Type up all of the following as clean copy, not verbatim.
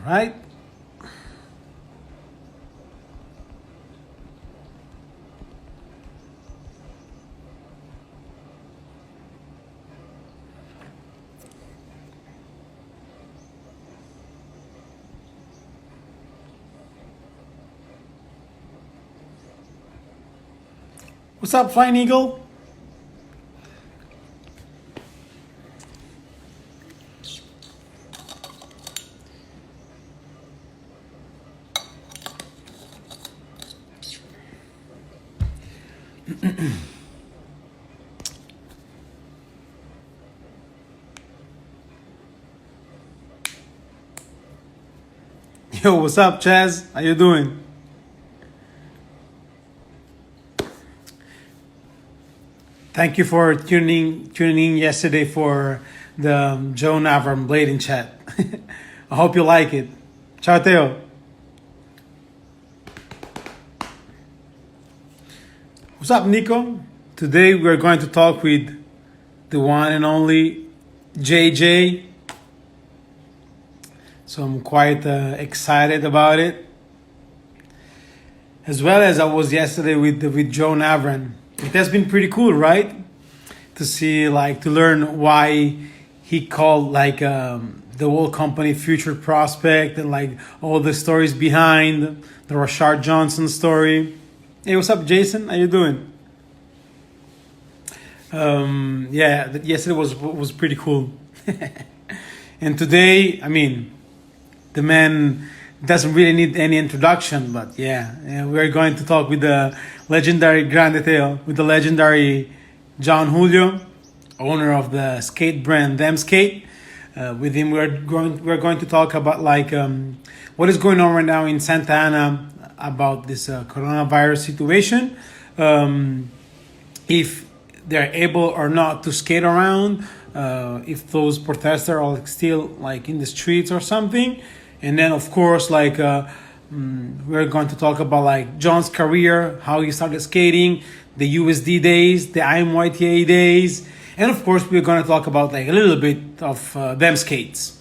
right. What's up, Flying Eagle? Yo, what's up, Chaz? How you doing? Thank you for tuning in yesterday for the Jon Julio chat. I hope you like it. Ciao, Teo. What's up, Nico? Today we're going to talk with the one and only JJ. So I'm quite excited about it. As well as I was yesterday with Jon Julio. It has been pretty cool, right? To see, to learn why he called the whole company Future Prospect, and all the stories behind the Rashard Johnson story. Hey, what's up, Jason? How you doing? Yesterday was pretty cool. And today, the man doesn't really need any introduction, but we're going to talk with the legendary Grande Teo, with the legendary Jon Julio, owner of the skate brand Them Skate. With him, we're going to talk about what is going on right now in Santa Ana about this coronavirus situation. If they're able or not to skate around, if those protesters are still in the streets or something. And then, of course, we're going to talk about Jon's career, how he started skating, the USD days, the IMYTA days, and of course, we're going to talk about a little bit of Them Skates.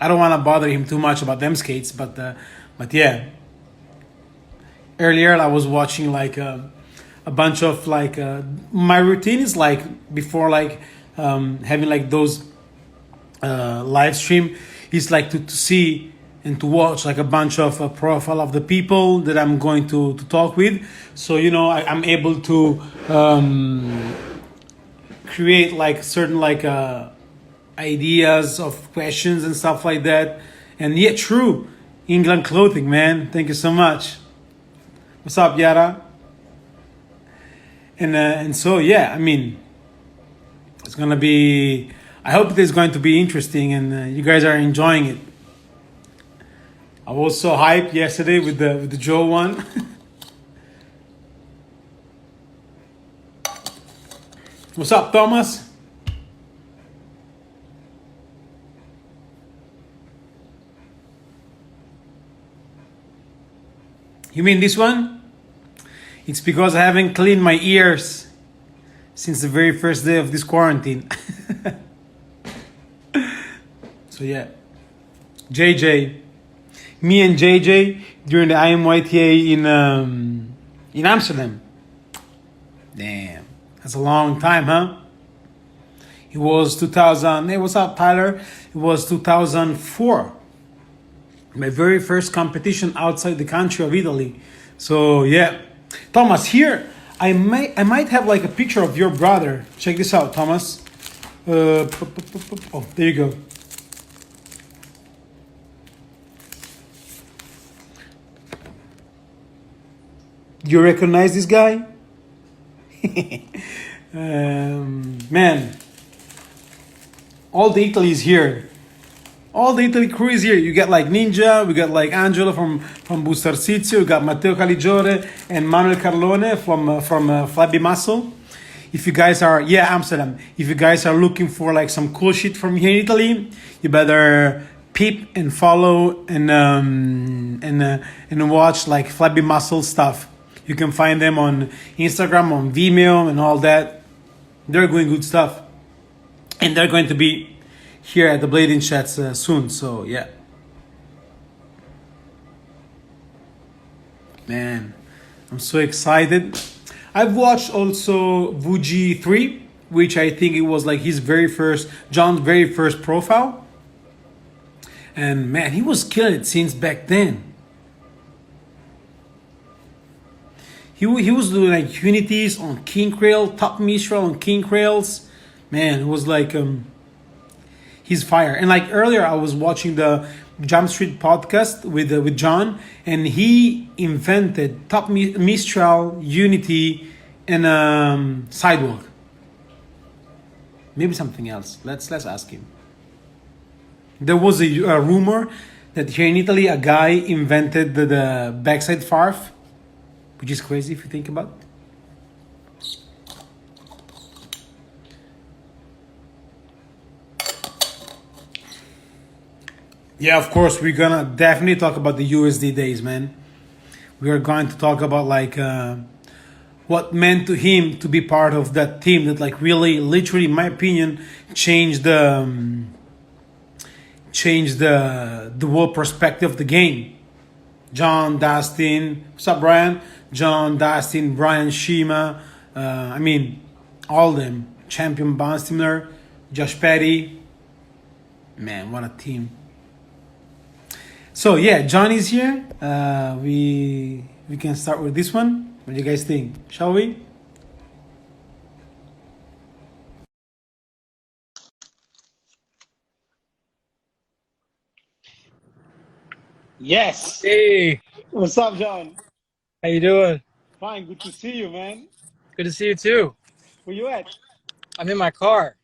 I don't want to bother him too much about Them Skates, but yeah. Earlier, I was watching a bunch of my routine is before having those live stream. Is to see and to watch a bunch of profile of the people that I'm going to talk with. So, I'm able to create certain ideas of questions and stuff like that. And yeah, true. England Clothing, man. Thank you so much. What's up, Yara? And so, yeah, it's going to be... I hope it is going to be interesting and you guys are enjoying it. I was so hyped yesterday with the Joe one. What's up, Thomas? You mean this one? It's because I haven't cleaned my ears since the very first day of this quarantine. So yeah, JJ, me and JJ during the IMYTA in Amsterdam. Damn, that's a long time, huh? It was 2000. Hey, what's up, Tyler? It was 2004. My very first competition outside the country of Italy. So yeah, Thomas, here I might have a picture of your brother. Check this out, Thomas. Oh, there you go. You recognize this guy? Man, all the Italy is here. All the Italy crew is here. You got Ninja, we got Angelo from Bustarsizio, we got Matteo Caligiore and Manuel Carlone from Flabby Muscle. If you guys are, Amsterdam. If you guys are looking for some cool shit from here in Italy, you better peep and follow and watch Flabby Muscle stuff. You can find them on Instagram, on Vimeo, and all that. They're doing good stuff. And they're going to be here at the Blading Chats soon. So, yeah. Man, I'm so excited. I've watched also Vuji 3, which I think it was like his very first, John's very first profile. And man, he was killing it since back then. He was doing like unities on King Krail, top Mistral on King Krails. Man, it was like he's fire. And like earlier, I was watching the Jump Street podcast with John, and he invented top Mistral, Unity, and Sidewalk. Maybe something else. Let's ask him. There was a rumor that here in Italy, a guy invented the backside farf, which is crazy if you think about it. Yeah, of course, we're gonna definitely talk about the USD days, man. We are going to talk about like what meant to him to be part of that team that like really, literally, in my opinion, changed the whole perspective of the game. John, Dustin, what's up, Brian? John, Dustin, Brian, Shima. I mean, all of them. Champion Bonstimler, Josh Petty. Man, what a team. So yeah, John is here. We can start with this one. What do you guys think? Shall we? Yes. Hey, What's up, John? how you doing? Fine. Good to see you, man. Good to see you too. Where you at? I'm in my car,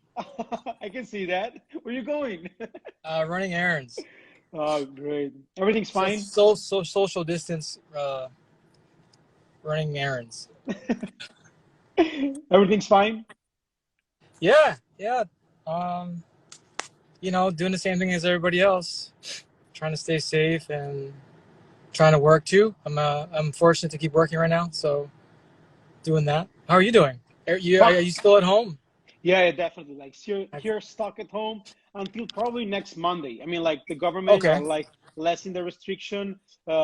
I can see that. Where you going? running errands. Oh, great. Everything's fine? So social distance, running errands. Everything's fine? Yeah, yeah. Um, doing the same thing as everybody else, trying to stay safe and trying to work too. I'm fortunate to keep working right now, so doing that. How are you doing? Are Fine. you still at home? Yeah, definitely. Like here stuck at home until probably next Monday. I mean, like the government are Okay, like lessen the restriction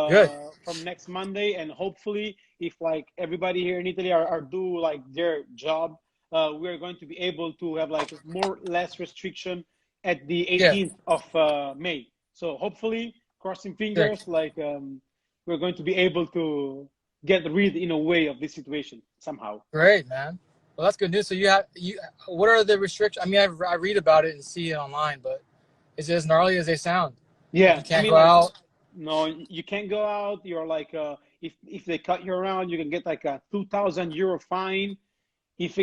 good. from next Monday, and hopefully, if like everybody here in Italy are do like their job, we're going to be able to have like more less restriction at the Yeah, 18th of May. So hopefully, crossing sick. fingers, like we're going to be able to get rid in a way of this situation somehow. Great, man. Well, that's good news. So you. What are the restrictions? I mean, I read about it and see it online, but is it as gnarly as they sound? Like you Yeah, I can't mean, go like, out. no, you can't go out. You're like, if they cut you around, you can get like a 2,000 euro fine. If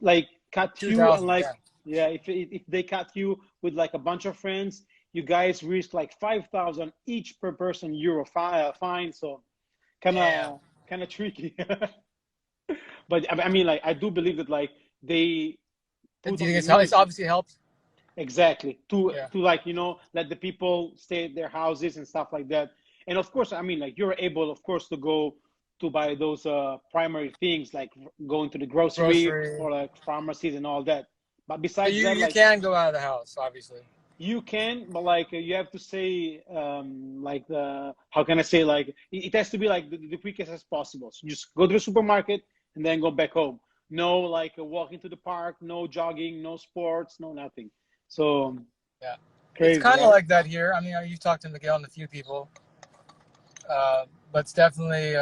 like cut you and 2,000. like, Yeah. yeah, if they cut you with like a bunch of friends, you guys risk like 5,000 each per person euro fine. So kind Damn. of kind of tricky. But I mean, like, I do believe that like they Do you put on think the it's news. obviously helped? Exactly. Yeah. To like, let the people stay at their houses and stuff like that. And of course, I mean, like you're able, of course, to go to buy those primary things like going to the grocery Grocery. or like pharmacies and all that. But So besides you that, you like can go out of the house, obviously. you can, but like you have to say like the how can I say, like it has to be like the quickest as possible. So just go to the supermarket and then go back home. No like walking to the park, no jogging, no sports, no nothing. So Yeah. It's crazy, kind of right? like that here. I mean, you've talked to Miguel and a few people, but it's definitely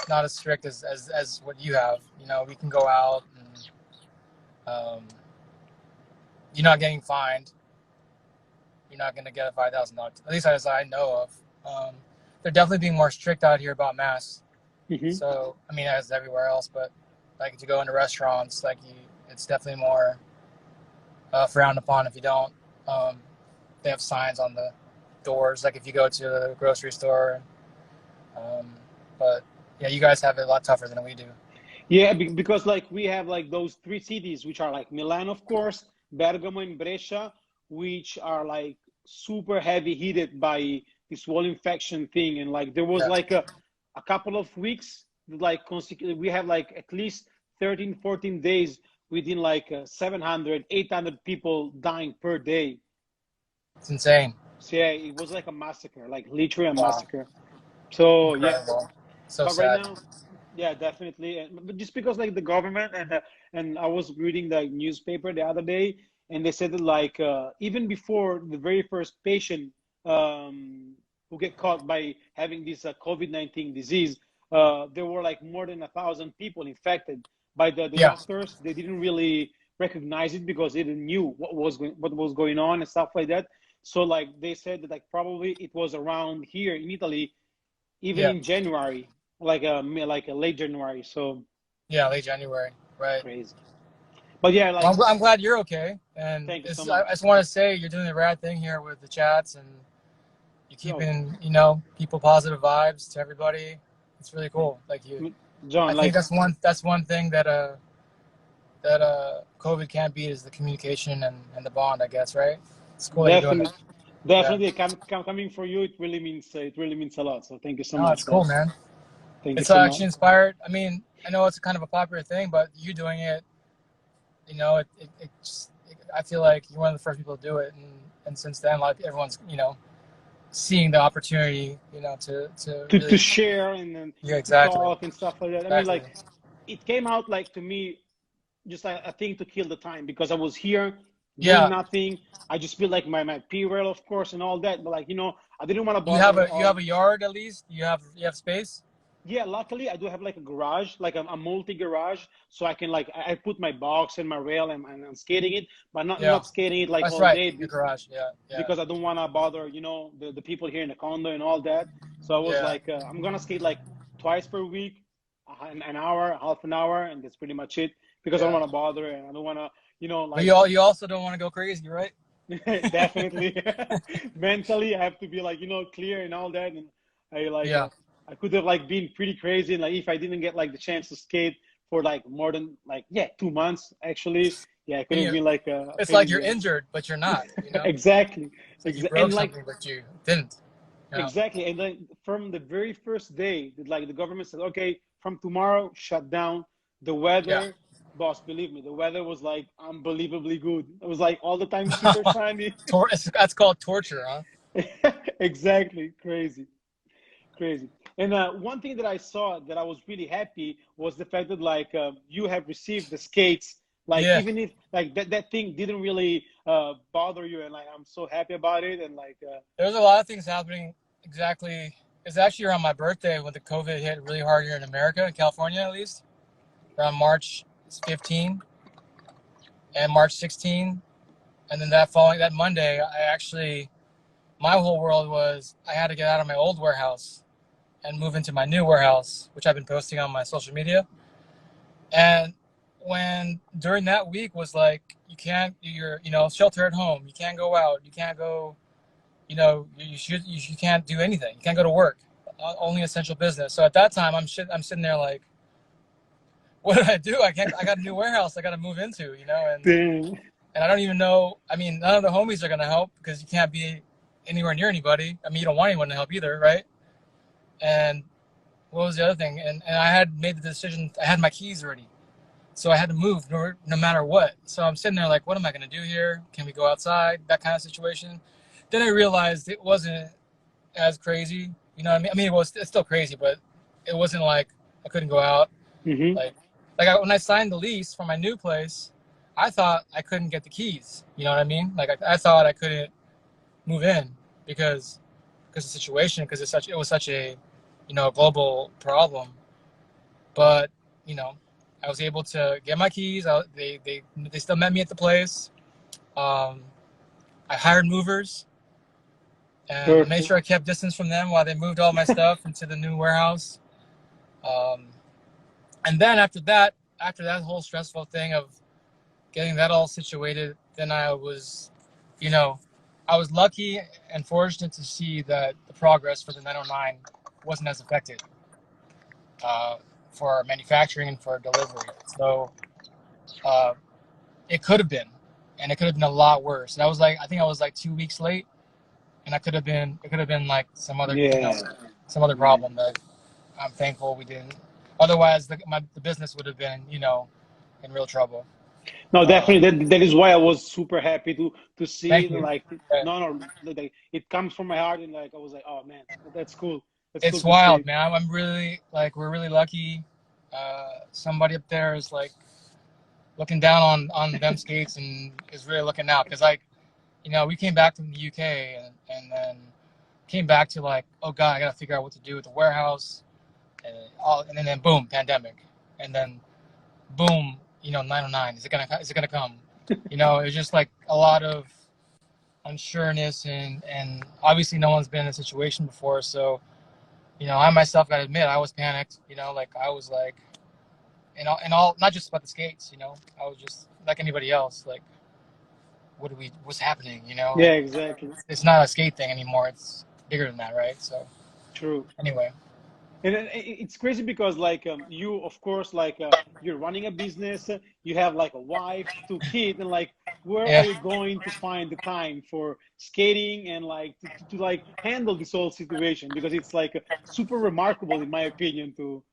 not as strict as what you have. We can go out and um, you're not getting fined. You're not going to get a $5,000. At least as I know of. They're definitely being more strict out here about masks. Hmm. So I mean, as everywhere else, but like to go into restaurants, it's definitely more frowned upon if you don't. Um, they have signs on the doors, like if you go to the grocery store. Um, but yeah, you guys have it a lot tougher than we do. Yeah, because like we have like those three cities, which are like Milan, of course, Bergamo and Brescia, which are like super heavy heated by this whole infection thing. And like there was Yeah, like a couple of weeks, like consecutive, we have like at least 13, 14 days within like 700, 800 people dying per day. it's insane. So yeah, it was like a massacre, like literally a Wow. massacre. So yeah, Incredible. So but right sad. now, yeah, definitely. And but just because like the government and I was reading the newspaper the other day, and they said that like even before the very first patient who get caught by having this COVID-19 disease, there were like more than 1,000 people infected. By the Yeah. doctors, they didn't really recognize it because they didn't knew what was going on and stuff like that. So like they said that like probably it was around here in Italy even Yeah. in January, like a late January. So Yeah. Late January. Right. crazy. But yeah, Well, like I'm glad you're okay. And thank you so I much. just want to say you're doing the right thing here with the chats, and you're Yo, keeping, people positive vibes to everybody. It's really cool. Like I John, think like that's one thing that COVID can't beat is the communication and the bond, I guess, right? It's cool that you're doing it. definitely, Yeah. definitely coming for you. It really means a lot. So thank you so No, much, it's cool, bro. man. Thank you It's so much. actually inspired. I mean, I know it's kind of a popular thing, but you doing it, I feel like you're one of the first people to do it, and since then, like everyone's, seeing the opportunity, to To really, share and then yeah, to exactly, talk and stuff like that. I mean, exactly, like it came out like to me just like a thing to kill the time because I was here doing yeah. nothing. I just feel like my P-rail, of course, and all that. But like I didn't want to You have bother a yard at least. You have space. Yeah, luckily I do have like a garage, like a multi garage, so I can like I put my box and my rail and I'm skating it, but Yeah, not skating it like that's all right. day Your garage. Yeah, yeah, because I don't want to bother the people here in the condo and all that. So I was yeah, like I'm gonna skate like twice per week, an hour, half an hour, and that's pretty much it because I don't yeah. want to bother and I don't want to But like you also don't want to go crazy, right? definitely mentally I have to be like clear and all that and I like Yeah. I could have like been pretty crazy and like if I didn't get like the chance to skate for like more than like 2 months actually I could And have been like it's like you're crazy injured, but you're not. exactly It's like you and broke like something, but you didn't. Yeah. exactly and then from the very first day like the government said okay from tomorrow shut down the Yeah. weather boss believe me the weather was like unbelievably good it was like all the time super sunny That's called torture, huh? exactly crazy crazy and one thing that I saw that I was really happy was the fact that like you have received the skates like Yeah. even if like that thing didn't really bother you and like I'm so happy about it and like There's a lot of things happening exactly. It's actually around my birthday when the COVID hit really hard here in America, in California at least, around March 15 and March 16. And then that Monday, my whole world was I had to get out of my old warehouse and move into my new warehouse, which I've been posting on my social media. And when during that week was like, you're shelter at home, you can't go out, you can't go, you can't do anything, you can't go to work, only essential business. So at that time, I'm sitting there like, what did I do? I got a new warehouse I got to move into, dang. and I don't even know. I mean, none of the homies are gonna help because you can't be anywhere near anybody. I mean, you don't want anyone to help either, right? And what was the other thing? And I had made the decision. I had my keys ready, so I had to move no matter what. So I'm sitting there like, what am I gonna do here? Can we go outside? That kind of situation. Then I realized it wasn't as crazy. You know what I mean? I mean, it's still crazy, but it wasn't like I couldn't go out. Mm-hmm. When I signed the lease for my new place, I thought I couldn't get the keys. You know what I mean? Like I thought I couldn't move in because of the situation, because it was such a global problem. But I was able to get my keys. They still met me at the place. I hired movers and made Perfect. sure I kept distance from them while they moved all my stuff into the new warehouse. And then after that whole stressful thing of getting that all situated, then I was lucky and fortunate to see that the progress for the 909 wasn't as affected for manufacturing and for delivery. So it could have been, and it could have been a lot worse. And I think I was like 2 weeks late, and it could have been like some other Yeah. problem that I'm thankful we didn't. Otherwise, the business would have been in real trouble. No, Uh, definitely. That is why I was super happy to see Thank it. you. Like, Yeah. no, like, it comes from my heart, and like I was like, oh man, that's cool. That's so It's to see. wild, man. I'm really like we're really lucky. Somebody up there is like looking down on them skates and is really looking out because like we came back from the UK and then came back to like, oh god, I gotta figure out what to do with the warehouse and then boom, pandemic, and then boom, 909, is it gonna come? It was just like a lot of unsureness and obviously no one's been in a situation before, so I myself gotta admit I was panicked, like I was like and all not just about the skates, I was just like anybody else, like what's happening, Yeah, exactly. it's not a skate thing anymore, it's bigger than that, right? So True. anyway. And then it's crazy because like you of course like you're running a business, you have like a wife, two kids, and like where are Yeah. you going to find the time for skating and like to like handle this whole situation? Because it's like super remarkable in my opinion to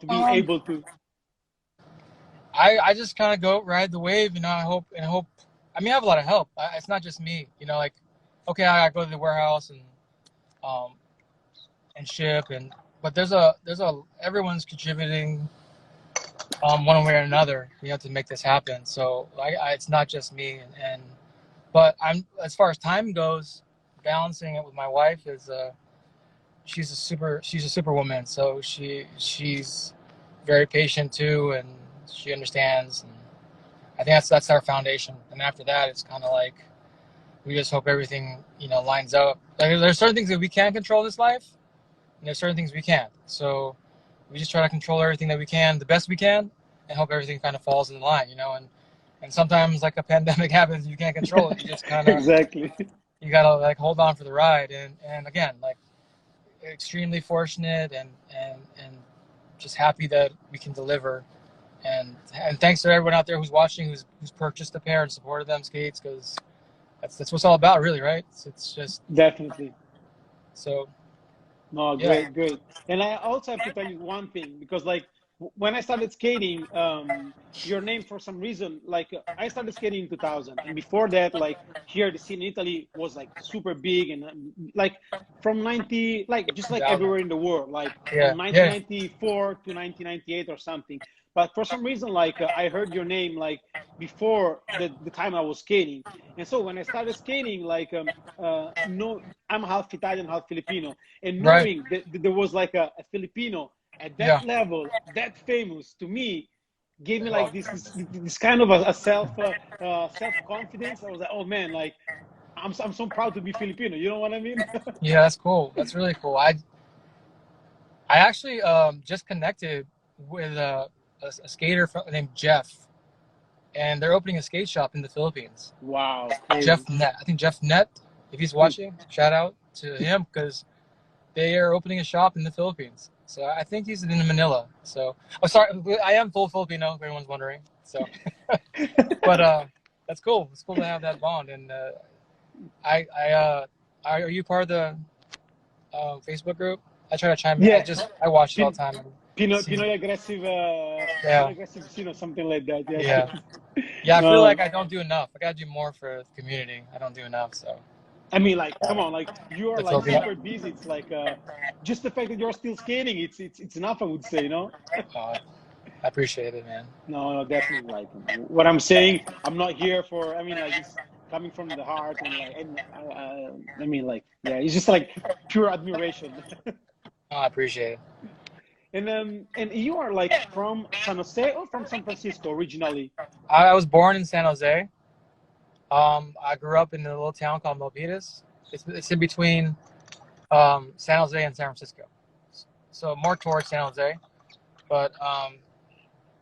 to be um able to. I just kind of go ride the wave, I hope. I mean, I have a lot of help. It's not just me, like, okay, I go to the warehouse um and ship but there's a everyone's contributing one way or another, to make this happen. So it's not just me and but I'm as far as time goes, balancing it with my wife is she's a superwoman. So she's very patient too, and she understands. And I think that's our foundation. And after that, it's kind of like we just hope everything lines up. Like there's certain things that we can control in this life, and there's certain things we can't. So we just try to control everything that we can, the best we can, and hope everything kind of falls in line. And sometimes like a pandemic happens, you can't control it. You just kind of Exactly. you gotta like hold on for the ride. And again, like extremely fortunate and just happy that we can deliver. And thanks to everyone out there who's watching, who's purchased a pair and supported them skates, because that's what it's all about, really, right? It's just Definitely. so No, yeah, great, great. And I also have to tell you one thing because, like, when I started skating, your name for some reason, like, I started skating in 2000, and before that, like, here the scene in Italy was like super big, and like from 90, like just like yeah, everywhere in the world, like yeah, from yeah. 1994 to 1998 or something. But for some reason, like, I heard your name like before the time I was skating, and so when I started skating, like, no, I'm half Italian, half Filipino, and Right, knowing that there was like a Filipino at that yeah. level, that famous to me, gave me As like well. this kind of a self confidence. I was like, oh man, like I'm so proud to be Filipino. You know what I mean? Yeah, that's cool. That's really cool. I actually just connected with a skater named Jeff, and they're opening a skate shop in the Philippines. Wow, Jeff crazy. Net. I think Jeff Net, if he's watching, shout out to him because they are opening a shop in the Philippines. So I think he's in Manila. So, oh, sorry, I am full Filipino, if anyone's wondering. So, but that's cool. It's cool to have that bond. And are you part of the Facebook group? I try to chime in. Yeah, I watch it all Pin, the time. And see, Pinoy aggressive, yeah, Pinoy aggressive, something like that. Yes. yeah, yeah. I feel No, like I don't do enough. I gotta do more for the community. I don't do enough. So, I mean, like, come on, like you are the like Filipino. super busy. It's like just the fact that you're still skating, it's enough, I would say, you know. Uh, I appreciate it, man. No, no, definitely. Like what I'm saying, I'm not here for. I mean, like it's coming from the heart, and like, and I mean, like, yeah, it's just like pure admiration. Oh, I appreciate it. And you are like from San Jose or from San Francisco originally? I was born in San Jose. I grew up in a little town called Milpitas. It's in between San Jose and San Francisco, so more towards San Jose. But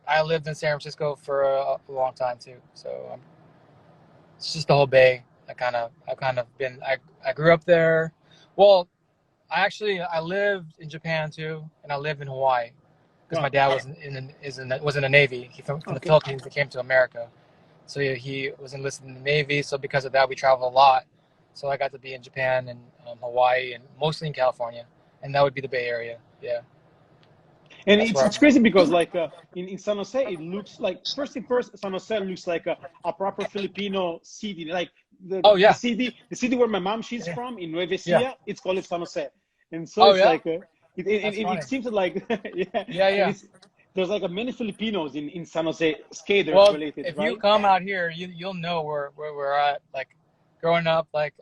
I lived in San Francisco for a long time too. So it's just the whole Bay. I've kind of been. I grew up there. Well, I lived in Japan too, and I lived in Hawaii because my Wow. dad was in the Navy. He from the Okay. Philippines and came to America. So he was enlisted in the Navy. So because of that, we traveled a lot. So I got to be in Japan and Hawaii and mostly in California, and that would be the Bay Area. Yeah, And that's where it's I'm at. crazy because like in San Jose, it looks like first thing first, San Jose looks like a proper Filipino city. Like Oh the city where my mom she's yeah, from in Nueva yeah. Ecija, it's called San Jose. And so Oh it's yeah. like That's funny. it seems like yeah, Yeah, and yeah. it's there's like a many Filipinos in San Jose, skaters Well, related, if you right? come out here, you'll know where we're at. Like growing up, like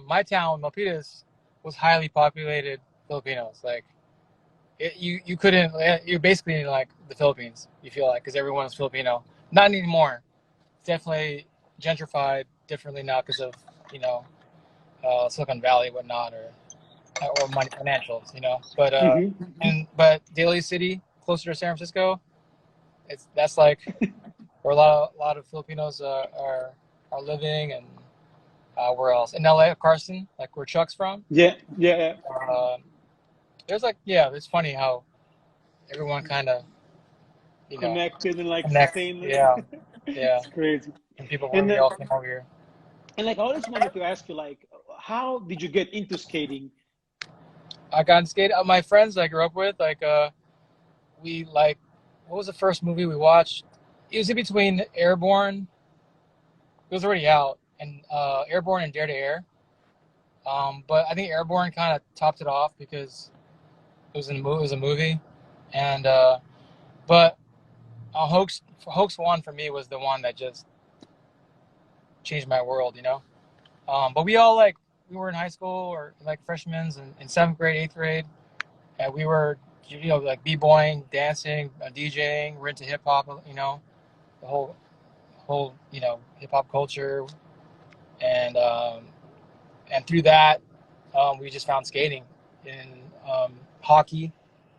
my town, Milpitas, was highly populated Filipinos. Like you couldn't. You're basically in like the Philippines. You feel like because everyone's Filipino. Not anymore. It's definitely gentrified differently now because of you know Silicon Valley, whatnot, or money financials. But Daly City, closer to San Francisco, that's like where a lot of Filipinos are living, and where else in LA, Carson, like where Chuck's from. Yeah, yeah, Uh, there's like it's funny how everyone kind of connected and like connects. same. Yeah, yeah, It's crazy. and people when And we all came over here. like I always wanted to ask you, like, how did you get into skating? I got on skate. My friends I grew up with, we like, what was the first movie we watched? It was in between Airborne. It was already out, and Airborne and Dare to Air. But I think Airborne kind of topped it off because it was a movie, and but Hoax One for me was the one that just changed my world, But we were in high school or like freshmen in seventh grade, eighth grade, and we were like b-boying, dancing, DJing. We're into hip hop, the whole hip hop culture, and through that we just found skating and hockey.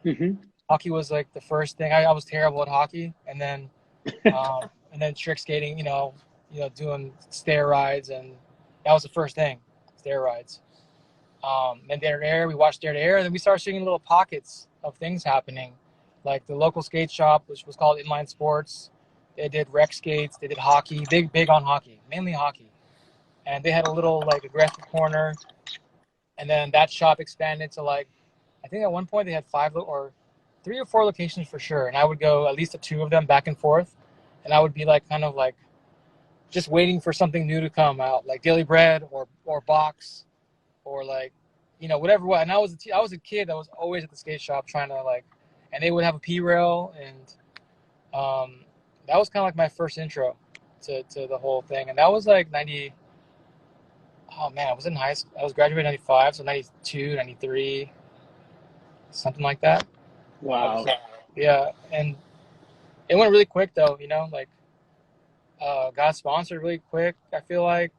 Hmm. Hockey was like the first thing. I was terrible at hockey, and then trick skating. Doing stair rides, and that was the first thing, stair rides. Then Dare to Air, we watched Dare to Air, and then we started seeing little pockets of things happening, like the local skate shop, which was called Inline Sports. They did rec skates, they did hockey, big on hockey, mainly hockey, and they had a little like aggressive corner, and then that shop expanded to like, I think at one point they had 3 or 4 locations for sure, and I would go at least to 2 of them back and forth, and I would be like kind of like just waiting for something new to come out, like Daily Bread or Box, or like whatever. And I was a kid that was always at the skate shop trying to like, and they would have a P rail, and that was kind of like my first intro to the whole thing, and that was like 90. Oh man, I was in high school. I was graduating 95, so 92, 93, something like that. Wow. Yeah, and it went really quick though. Like got sponsored really quick. I feel like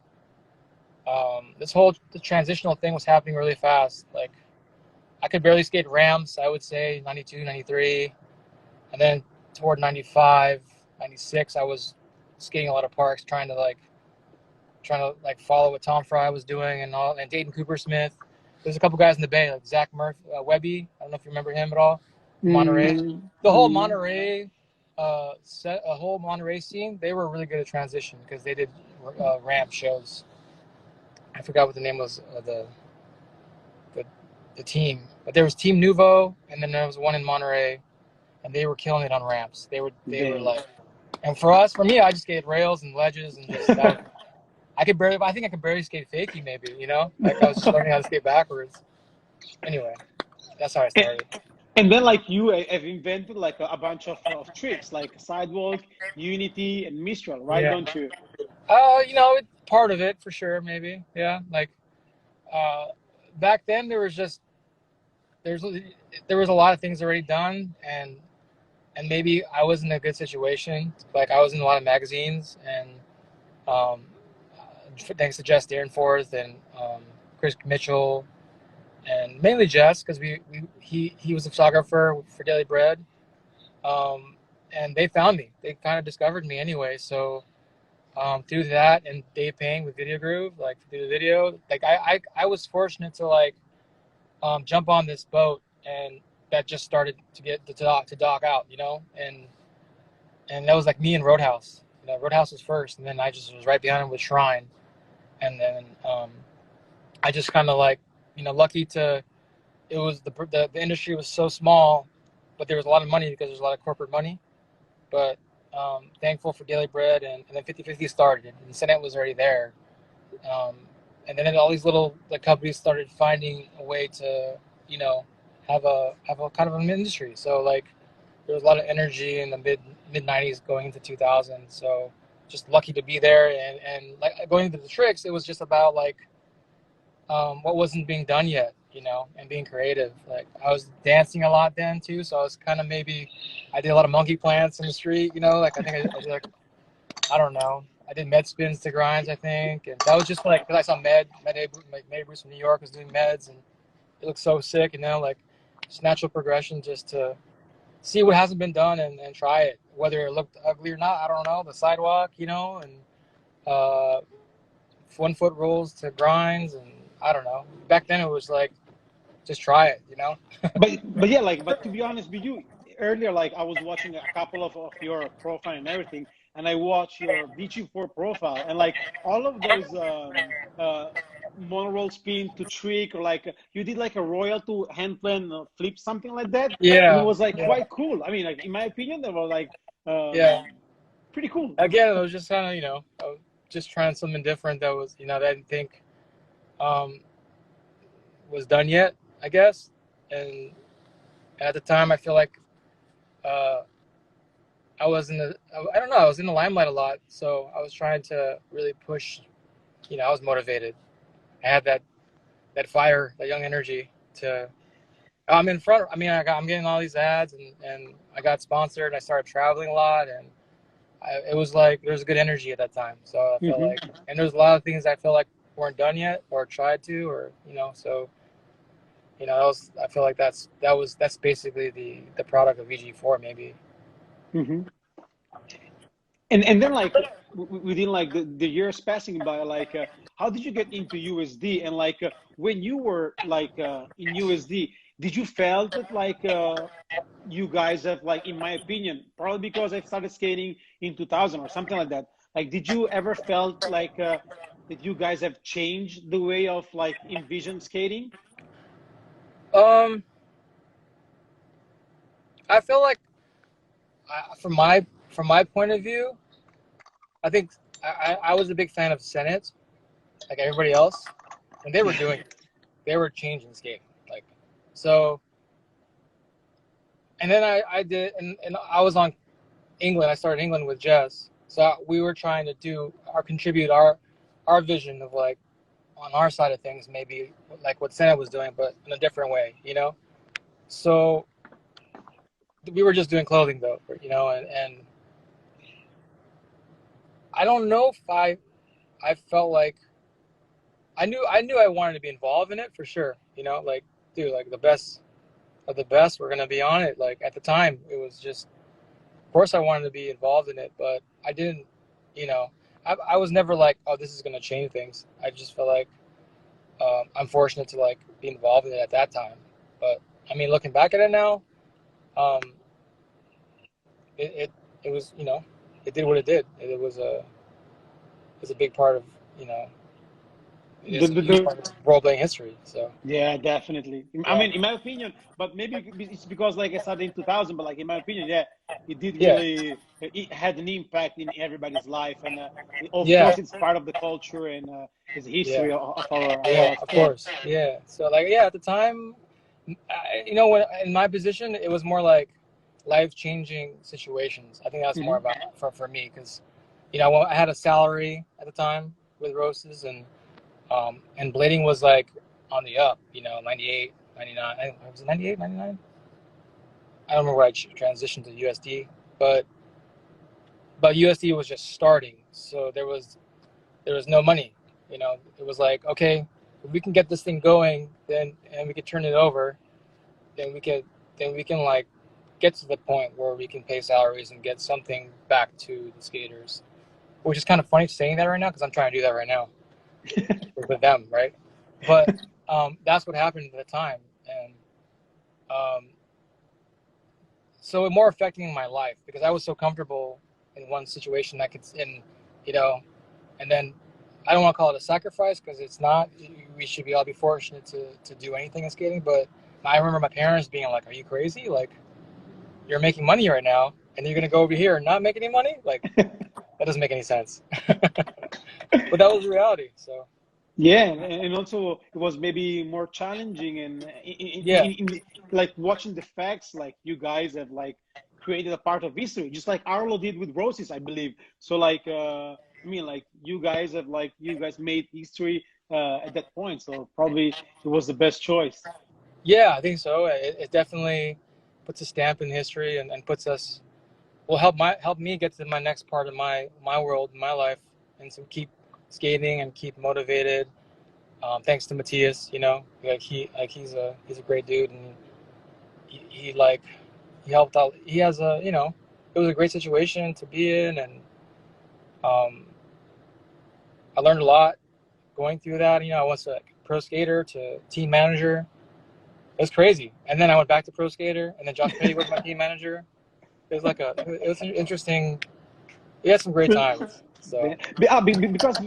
the transitional thing was happening really fast. Like I could barely skate ramps, I would say 92, 93, and then toward 95, 96, I was skating a lot of parks, trying to follow what Tom Fry was doing and Dayton Cooper Smith. There's a couple guys in the Bay, like Zach Murphy, Webby. I don't know if you remember him at all. Monterey. The whole Monterey whole Monterey scene, they were really good at transition because they did ramp shows. I forgot what the name was of the team, but there was Team Nouveau, and then there was one in Monterey, and they were killing it on ramps. They were like, and for me, I just skated rails and ledges and just I think I could barely skate fakie, maybe, like I was just learning how to skate backwards. Anyway, that's how I started. And then like you have invented like a bunch of tricks like sidewalk, Unity, and Mistral, right? Yeah. Don't you? It's part of it for sure, maybe. Yeah, like back then there was a lot of things already done, and maybe I was in a good situation. Like I was in a lot of magazines, and thanks to Jess Darenforth and Chris Mitchell, and mainly Jess, because he was a photographer for Daily Bread, and they found me. They kind of discovered me anyway. So through that and Dave Payne with Video Groove, like through the video, like I was fortunate to like jump on this boat, and that just started to get to dock out, and that was like me and Roadhouse. Roadhouse was first, and then I just was right behind him with Shrine, and then I just kind of like, lucky to. It was the industry was so small, but there was a lot of money because there's a lot of corporate money. But thankful for Daily Bread, and then 50/50 started, and the Senate was already there. And then all these little companies started finding a way to, have a kind of an industry. So like there was a lot of energy in the mid '90s going into 2000. So just lucky to be there, and like going into the tricks, it was just about like what wasn't being done yet, you know, and being creative. Like I was dancing a lot then too, so I was kind of maybe I did a lot of monkey plants in the street, you know, like I think I did like I don't know. I did med spins to grinds, I think, and that was just like because I saw Med Bruce from New York was doing meds, and it looked so sick, you know, like just natural progression, just to see what hasn't been done and try it, whether it looked ugly or not. I don't know. The sidewalk, you know, and uh, 1 foot rolls to grinds, and I don't know. Back then it was like just try it, you know. But yeah, like, but to be honest with you, earlier, like I was watching a couple of your profile and everything, and I watched your VG4 profile, and like all of those monoroll spin to trick, or like you did like a royal to handplan flip, something like that, and it Yeah, was like yeah, quite cool. I mean, like in my opinion, they were like yeah. pretty cool. Again, it was just kind of, you know, I was just trying something different that was, you know, that I didn't think um, was done yet, I guess. And at the time, I feel like uh, I was in the, I don't know, I was in the limelight a lot. So I was trying to really push, you know, I was motivated. I had that fire, that young energy to, I'm in front. I mean, I'm getting all these ads, and I got sponsored, and I started traveling a lot, and it was like there was a good energy at that time. So I felt Hmm. like, and there's a lot of things I feel like weren't done yet or tried to, or you know, so you know, that was, I feel like that's basically the product of VG4 maybe. Hmm. And then like within like the years passing by, like how did you get into USD? And like when you were like in USD, did you felt that like you guys have, like, in my opinion, probably because I started skating in 2000 or something like that, like did you ever felt like that you guys have changed the way of like envision skating? Um, I feel like from my point of view, I think I was a big fan of Senate, like everybody else, and they were doing it. They were changing skating, like so. And then I did, and I was on England. I started England with Jess, so we were trying to do contribute our vision of like on our side of things, maybe like what Senna was doing, but in a different way, you know. So we were just doing clothing though, you know, and I don't know if I felt like I knew I wanted to be involved in it for sure, you know, like dude, like the best of the best were gonna be on it. Like at the time, it was just, of course, I wanted to be involved in it, but I didn't, you know, I was never like, oh, this is gonna change things. I just felt like I'm fortunate to like be involved in it at that time. But I mean, looking back at it now, um, it, it it was, you know, it did what it did. It was a big part of, you know, it The, is a the, huge the part of role playing history. So Yeah, definitely. I yeah, mean, in my opinion, but maybe it's because like I started in 2000, but like in my opinion, yeah, it did yeah, really, it had an impact in everybody's life, and of yeah, course, it's part of the culture and it's yeah, history of yeah, our of sport. course, yeah. So like yeah, at the time, you know, when in my position, it was more like life changing situations. I think that's more Hmm. about for me because, you know, I had a salary at the time with Roses, and blading was like on the up, you know, 98, 99. Was it 98, 99? I don't remember where I transitioned to USD, but USD was just starting, so there was no money. You know, it was like, okay, if we can get this thing going, then and we could turn it over, then we can like get to the point where we can pay salaries and get something back to the skaters. Which is kind of funny saying that right now because I'm trying to do that right now with them, right? But that's what happened at the time, and um, so it more affecting my life because I was so comfortable in one situation I could, in, you know, and then I don't want to call it a sacrifice because it's not. We should be all be fortunate to do anything in skating, but I remember my parents being like, "Are you crazy? Like, you're making money right now, and you're gonna go over here and not make any money? Like, that doesn't make any sense." But that was reality. So Yeah, and also it was maybe more challenging, and Yeah, like watching the facts, like you guys have like created a part of history, just like Arlo did with Roses, I believe. So like, I mean, like you guys made history at that point. So probably it was the best choice. yeah, I think so. It definitely puts a stamp in history and puts us will help me get to my next part of my world, my life, and to keep skating and keep motivated. Thanks to Matthias, he's a great dude, and he like he helped out. He has it was a great situation to be in, and um, I learned a lot going through that. I went to like pro skater to team manager. It was crazy, and then I went back to pro skater, and then Josh Petty was my team manager. It was an interesting. We had some great times. So Because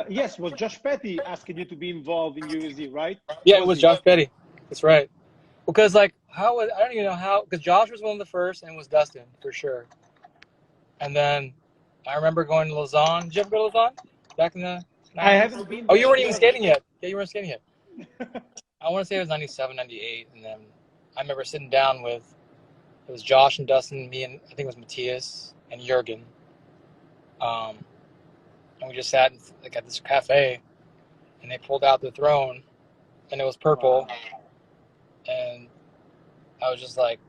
yes, was Josh Petty asking you to be involved in USD, right? yeah, it Was was he? Josh Petty. That's right. Because like I don't even know how, because Josh was one of the first, and it was Dustin for sure. And then I remember going to Lausanne. Did you ever go to Lausanne back in the I 90s? haven't been Oh, you there weren't even because skating yet. Yeah, you weren't skating yet. I want to say it was 97, 98, and then I remember sitting down with it was Josh and Dustin, me, and I think it was Matthias and Jurgen. Um, and we just sat like at this cafe, and they pulled out the throne, and it was purple, wow. and I was just like,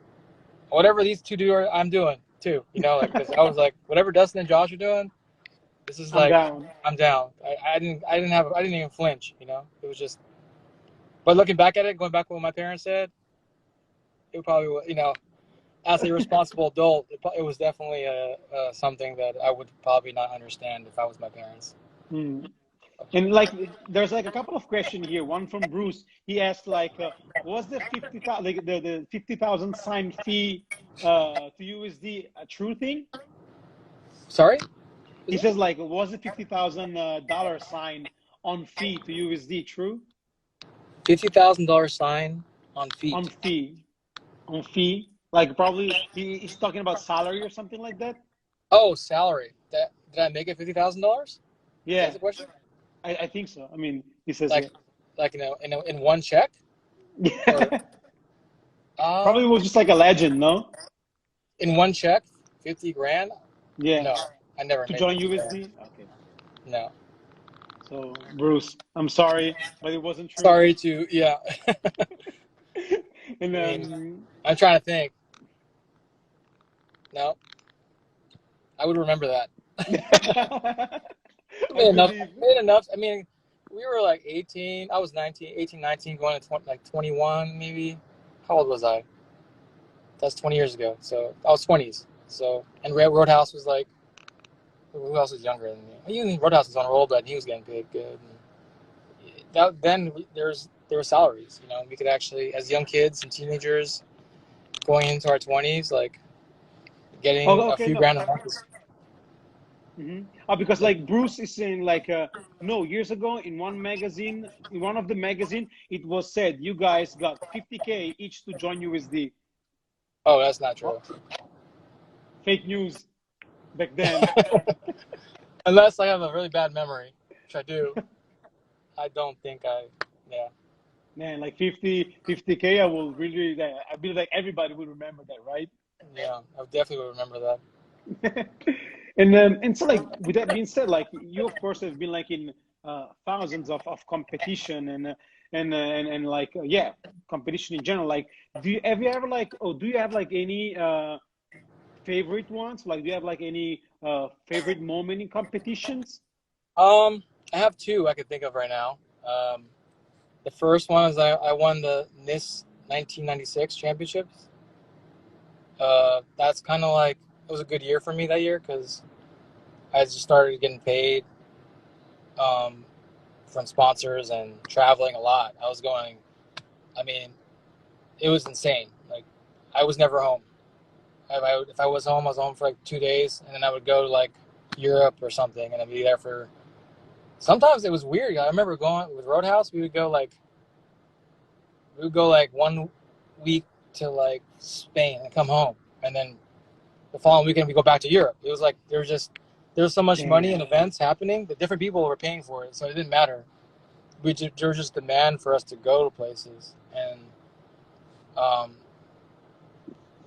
whatever these two do, I'm doing too. Like because I was like, whatever Dustin and Josh are doing, this is I'm like, down. I'm down. I didn't even flinch. It was just. But looking back at it, going back to what my parents said, it probably as a responsible adult, it was definitely something that I would probably not understand if I was my parents. Hmm. And like, there's like a couple of questions here. One from Bruce. He asked like, was the 50,000 like the 50,000 sign fee to USD a true thing? Sorry, is He it says like, was the $50,000 dollar sign on fee to USD true? $50,000 sign on On feet? fee, on fee. Like probably he's talking about salary or something like that. Oh, salary. That did I make it $50,000? Is that Yeah, the question? I think so. I mean, he says Like, yeah. in one check or Probably um was just like a legend, no? in one check, 50 grand? Yeah, No, I never to made join 50 grand. USD. Okay. No. So, Bruce, I'm sorry, but it wasn't true. Sorry to, yeah. And I mean, I'm trying to think. No, I would remember that. I Made enough. believe. Made enough. I mean, we were like 18. I was 19, 18, 19, going to 20, like 21 maybe. How old was I? That's 20 years ago. So I was 20s. So, and Roadhouse was like, who else was younger than me? Even Roadhouse was on Rollerblading, and he was getting paid good. Then there were salaries. We could actually, as young kids and teenagers, going into our 20s, like getting Oh, a okay, few no. grand a month. Oh, because like Bruce is saying like no, years ago in one magazine, in one of the magazine, it was said you guys got 50K each to join USD. Oh, that's not Oh, true. fake news back then. Unless I have a really bad memory, which I do. I don't think yeah. Man, like 50K, I will really, I believe like everybody will remember that, right? Yeah, I definitely would remember that. And so like with that being said, like you of course have been like in thousands of competition and like yeah, competition in general. Like, have you ever like, or do you have like any favorite ones? Like, do you have like any favorite moment in competitions? I have two I could think of right now. The first one is I won the NIS 1996 championships. That's kind of like it was a good year for me that year because I just started getting paid um, from sponsors and traveling a lot. I was going. I mean, it was insane. Like, I was never home. If I was home, I was home for like 2 days, and then I would go to like Europe or something, and I'd be there for. Sometimes it was weird. I remember going with Roadhouse. We would go like 1 week to like Spain and come home, and then the following weekend we go back to Europe. It was like there was so much money and Damn. events happening that different people were paying for it, so it didn't matter. there was just demand for us to go to places, and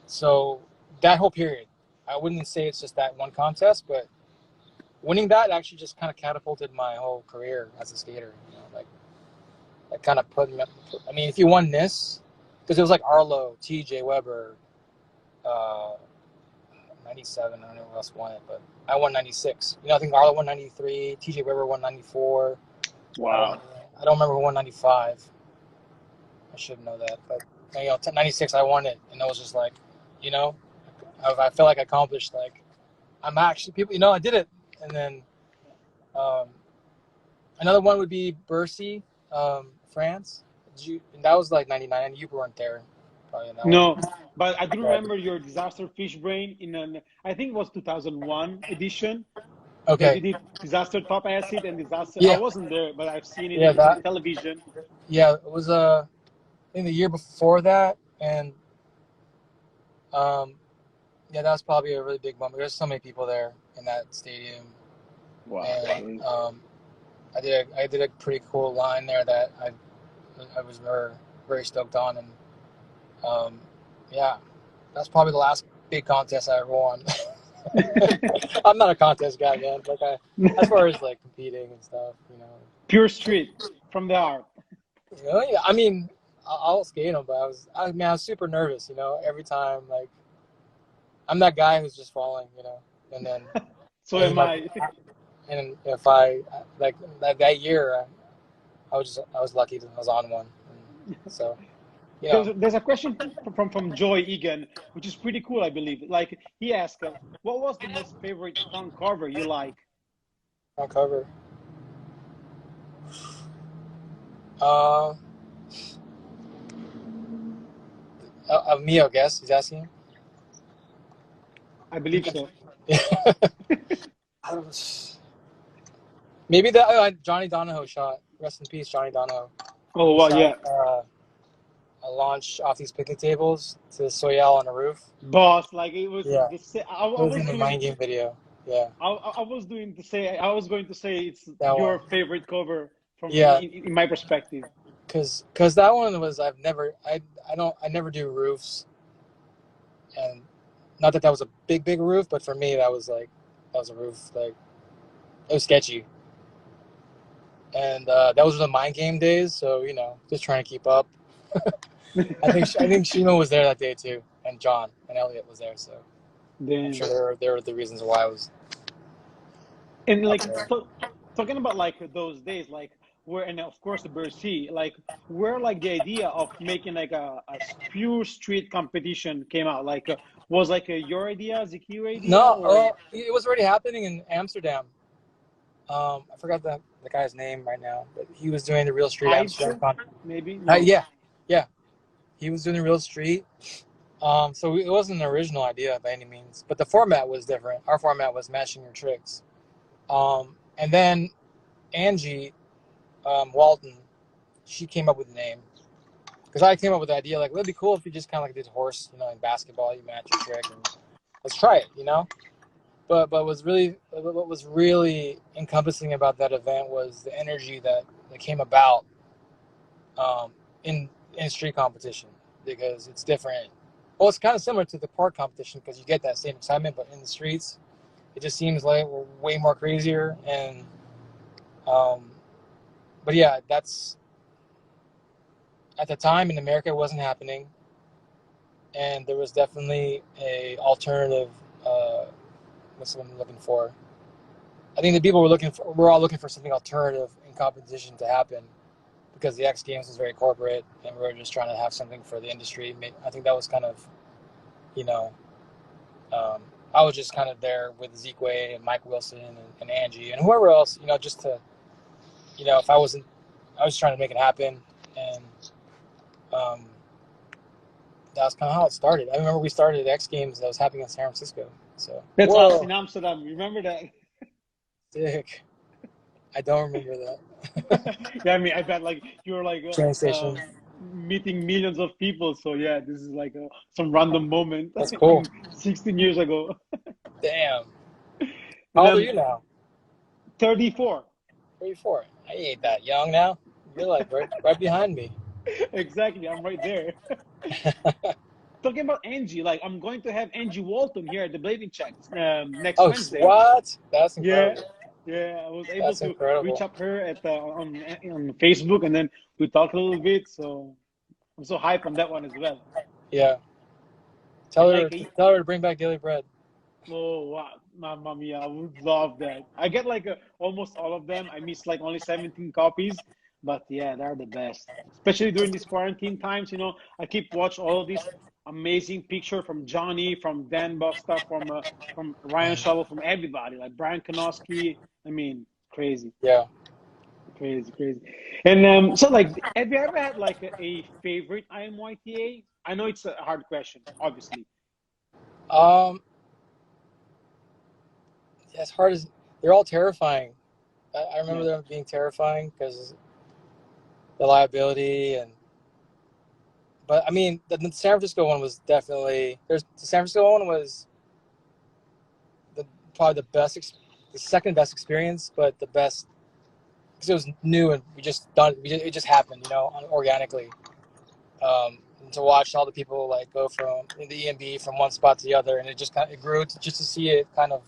so that whole period, I wouldn't say it's just that one contest, but winning that actually just kind of catapulted my whole career as a skater. You know, like that kind of put me up. I mean, if you won this, because it was like Arlo, TJ Weber, 97. I don't know who else won it, but I won 96. You know, I think Arlo won 93. TJ Weber won 94. Wow. I don't remember who won 95. I should know that, but you know, 96 I won it, and it was just like, you know, I felt like I accomplished, like, I'm actually people, you know, I did it. And then another one would be Bercy, France. And that was like 99, and you weren't there probably in that one. No, but I do remember your disaster fish brain in an, I think it was 2001 edition. Okay. They did disaster top acid and disaster. I Yeah. wasn't there, but I've seen it Yeah, in television. Yeah, it was I think the year before that, and yeah, that was probably a really big moment. There's so many people there in that stadium. Wow. And I did a pretty cool line there that I was very, very stoked on, and yeah, that's probably the last big contest I ever won. I'm not a contest guy, man. Like as far as like competing and stuff, you know. Pure street from the heart. You know, yeah, I mean, I'll skate them, but I was super nervous, you know, every time. Like, I'm that guy who's just falling, you know, and then. So am I. And if I like that year, I was lucky that I was on one. And so, yeah. There's a question from Joy Egan, which is pretty cool, I believe. Like he asked, what was the most favorite front cover you like? Front cover. Of me, I guess he's asking. I believe so. Maybe that Johnny Donahoe shot. Rest in peace, Johnny Donahoe. Oh, well, yeah. A launch off these picnic tables to Soyal on the roof. Boss, like it was. Yeah. I was in the mind game video. Yeah. I was going to say it's that your one. favorite cover from in my perspective. Cause that one was I never do roofs, and not that was a big roof, but for me that was a roof, like it was sketchy, and that was the mind game days, so you know, just trying to keep up. I think Shima was there that day too, and John and Elliot was there, so I'm sure there were the reasons why I was. And like talking about like those days, like where, and of course the Bercy, like where like the idea of making like a pure street competition came out, like was like your idea, ZQ idea? No, it was already happening in Amsterdam. I forgot the guy's name right now, but he was doing the real street Amsterdam. Maybe. No. Yeah, he was doing the real street. So it wasn't an original idea by any means, but the format was different. Our format was matching your tricks. And then Angie Walton, she came up with the name, because I came up with the idea like, it'd be cool if you just kind of like did horse, you know, in basketball, you match your trick and let's try it, you know. But what was really encompassing about that event was the energy that came about in street competition, because it's different. Well, it's kind of similar to the park competition because you get that same excitement, but in the streets, it just seems like we're way more crazier. And but yeah, that's at the time in America, it wasn't happening, and there was definitely a alternative. What's what I'm looking for? I think the people we're all looking for something alternative in competition to happen, because the X Games was very corporate, and we were just trying to have something for the industry. I think that was kind of, you know, I was just kind of there with Zekwe and Mike Wilson and Angie and whoever else, you know, just to, you know, I was trying to make it happen, and that's kind of how it started. I remember we started at X Games that was happening in San Francisco. So that's us in Amsterdam. Remember that? Sick. I don't remember that. Yeah, I mean, I bet like you're like train station meeting millions of people. So yeah, this is like some random moment. That's cool. 16 years ago. Damn. How old are you now? 34. 34. I ain't that young now. You're like right behind me. Exactly, I'm right there. Talking about Angie, like I'm going to have Angie Walton here at the Blading Checks next Oh, Wednesday. what? That's Yeah, incredible. yeah. I was able That's to reach incredible. up her at on Facebook, and then we talked a little bit. So I'm so hyped on that one as well. Yeah. And Tell her like, tell her to bring back daily bread. oh wow, Mamma Mia, I would love that. I get like almost all of them. I miss like only 17 copies, but yeah, they're the best. Especially during these quarantine times, I keep watch all of these amazing picture from Johnny, from Dan Busta, from Ryan Shovel, from everybody, like Brian Konoski. I mean, crazy, Yeah. crazy, crazy. And so like, have you ever had like a favorite IMYTA? I know it's a hard question, obviously. Um. As hard as they're all terrifying. I remember Yeah. them being terrifying because the liability and. But I mean, the San Francisco one was definitely. The San Francisco one was the probably the best, the second best experience, but the best because it was new and we just done. It just happened, organically. And to watch all the people like go from in the EMB from one spot to the other, and it grew just to see it kind of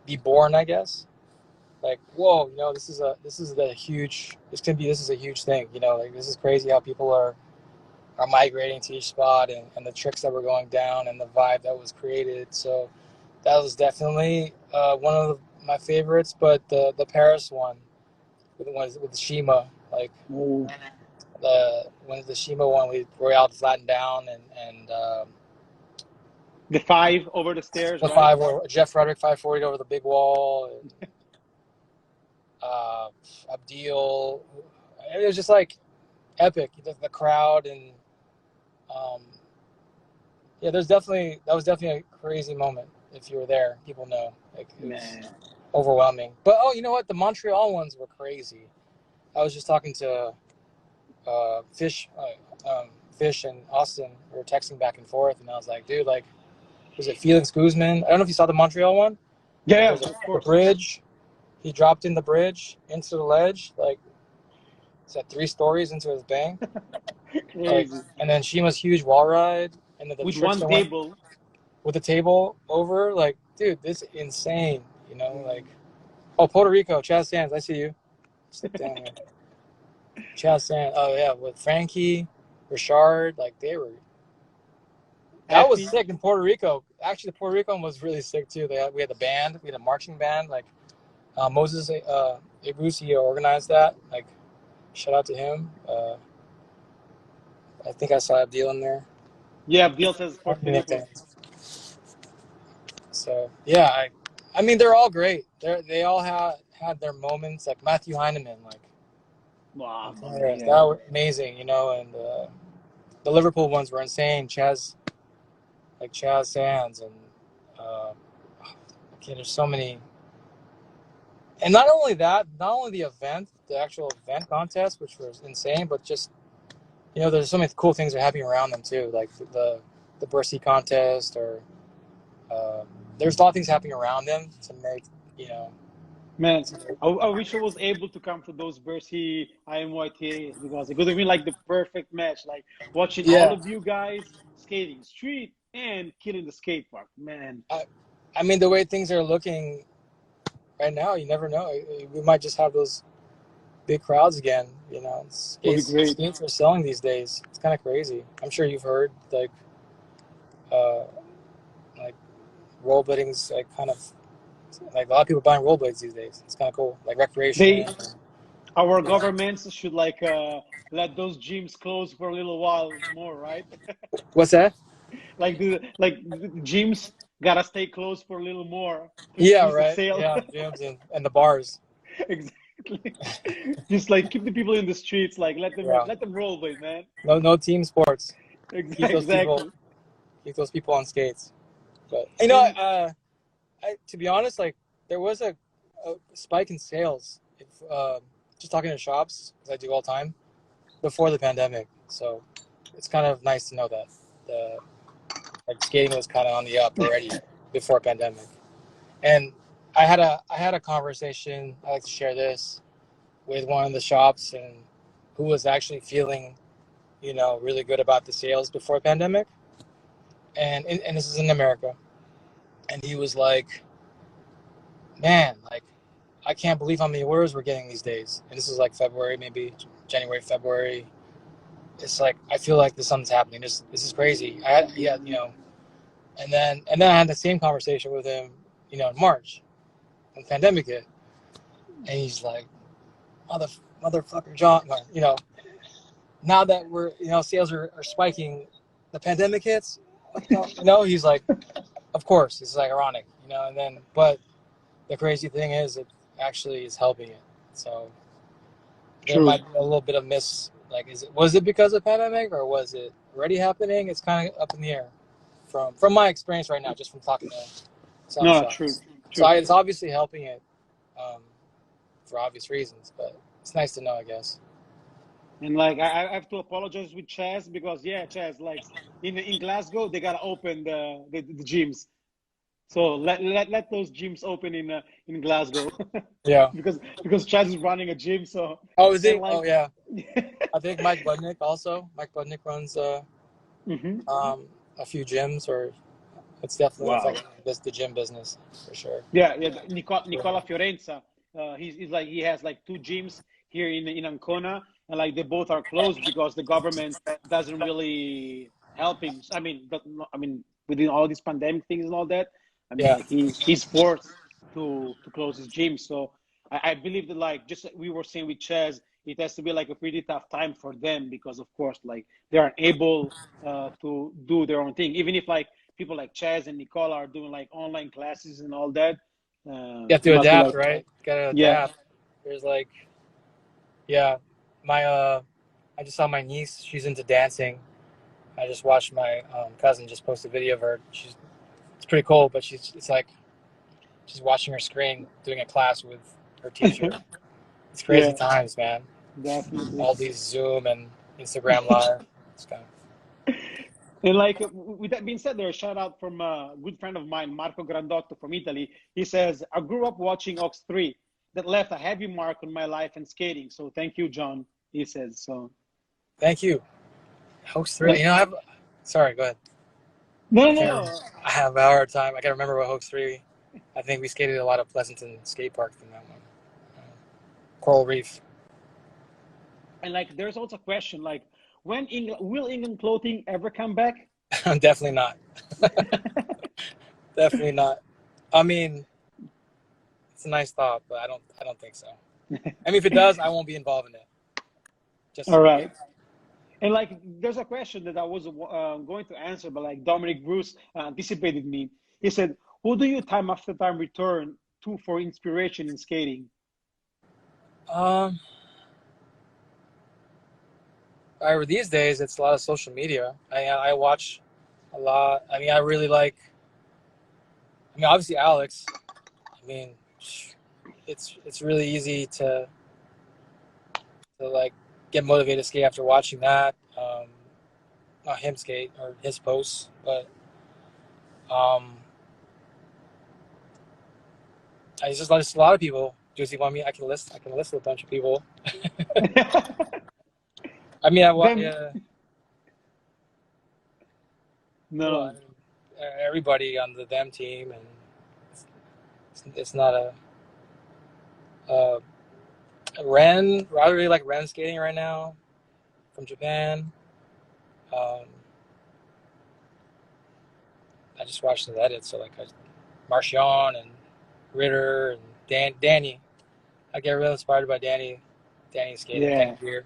be born, I guess. Like, whoa, this is a huge thing, like this is crazy how people are migrating to each spot and the tricks that were going down and the vibe that was created. So that was definitely one of my favorites. But the Paris one with the Shima, like Oh. the Shima one, we were out flattened down and The five over the stairs, the right? five or Jeff Frederick 540 over the big wall. And, Abdil, it was just like epic. The crowd and um, yeah, that was definitely a crazy moment. If you were there, people know like it was Man. overwhelming. But oh, you know what? The Montreal ones were crazy. I was just talking to Fish and Austin. We were texting back and forth, and I was like, dude, like, was it Felix Guzman? I don't know if you saw the Montreal one. Yeah, There's of the course. bridge. He dropped in the bridge into the ledge, like, it's at 3 stories into his bank. Like, Crazy. and then Shima's huge wall ride, and then the With tricks one that went table. with the table over. Like, dude, this is insane. Like, oh, Puerto Rico, Chaz Sands, I see you. Slip down here. Chaz Sands. Oh yeah, with Frankie, Richard, like they were. That was Effie. sick in Puerto Rico. Actually, the Puerto Rico one was really sick too. We had the band, we had a marching band. Like Moses Ibusi organized that. Like, shout out to him. I think I saw Abdil in there. Yeah, Abdel says Puerto Rico. So yeah, I mean they're all great. They all had their moments. Like Matthew Heineman, like Wow, that yeah. was amazing, and the Liverpool ones were insane. Chaz Sands and okay, there's so many. And not only that, not only the event, the actual event contest, which was insane, but just there's so many cool things that are happening around them too, like the Bercy contest, or there's a lot of things happening around them to make Man, I wish I was able to come to those Bercy IMYTAs because it would have been like the perfect match. Like watching all yeah. of you guys skating street and killing the skate park. Man, I mean, the way things are looking right now, you never know. We might just have those big crowds again. would be great. Skates are selling these days. It's kind of crazy. I'm sure you've heard uh, like rollerblading's like kind of like a lot of people buying rollerblades these days. It's kind of cool, like recreation. Our governments should like let those gyms close for a little while more, right? What's that? Like the gyms gotta stay closed for a little more to Yeah, increase the right. sale. Yeah, gyms and the bars. Exactly. Just like keep the people in the streets, like Yeah. let them roll with, man. No team sports. Keep those people Exactly. on skates. But And to be honest, like there was a spike in sales. If just talking to shops, because I do all the time before the pandemic. So it's kind of nice to know that the like skating was kind of on the up already before pandemic. And I had a conversation. I like to share this with one of the shops, and who was actually feeling, really good about the sales before pandemic, and this is in America, and he was like, man, like, I can't believe how many orders we're getting these days. And this is like February, maybe January, February. It's like, I feel like something's happening. This is crazy. And then I had the same conversation with him, in March when the pandemic hit, and he's like, motherfucker, John, now that we're, sales are spiking, the pandemic hits, he's like, of course, it's like ironic, and then, but the crazy thing is it actually is helping it. So there might be a little bit of was it because of pandemic or was it already happening? It's kind of up in the air from my experience right now, just from talking to some shops. True. So it's obviously helping it, for obvious reasons, but it's nice to know, I guess. And like I have to apologize with Chaz because Chaz, like in Glasgow they gotta open the gyms. So let those gyms open in Glasgow. Yeah. because Chaz is running a gym. So is he? like, oh yeah. I think Mike Budnick runs a few gyms, or it's definitely the gym business for sure. Yeah. Nicola Fiorenza. He's like he has like 2 gyms here in Ancona, and like they both are closed because the government doesn't really help him. I mean, within all these pandemic things and all that, like he's forced to close his gym. So I believe that, like, just we were saying with Chaz, it has to be like a pretty tough time for them because of course like they aren't able to do their own thing, even if like people like Chaz and Nicola are doing like online classes and all that. You have to adapt, right? Gotta adapt. There's like, my I just saw my niece. She's into dancing. I just watched my cousin just post a video of her. It's pretty cool, but she's watching her screen doing a class with her teacher. It's crazy times, man. Definitely. All these Zoom and Instagram live. It's kind of... And like with that being said, there a shout out from a good friend of mine, Marco Grandotto from Italy. He says, I grew up watching Ox 3 that left a heavy mark on my life and skating. So thank you, John. He says so. Thank you. Hoax 3. Sorry, go ahead. No. I have a hard time. I can't remember what Hoax 3. I think we skated a lot of Pleasanton skate park from that one. Coral Reef. And like, there's also a question like, will England clothing ever come back? Definitely not. Definitely not. I mean, it's a nice thought, but I don't think so. I mean, if it does, I won't be involved in it. Just all right. And like, there's a question that I was going to answer, but like Dominic Bruce anticipated me. He said, "Who do you time after time return to for inspiration in skating?" These days, it's a lot of social media. I watch a lot. I mean, I really like. I mean, obviously Alex. I mean, it's really easy to like get motivated to skate after watching that. Not him skate or his posts, but I just a lot of people. Do you want me? I can list a bunch of people. I mean, everybody on the them team, and it's not a Ren. I really like Ren skating right now from Japan. I just watched the edits, so like Marchand and Ritter and Danny. I get really inspired by Danny skating. Danny Beer.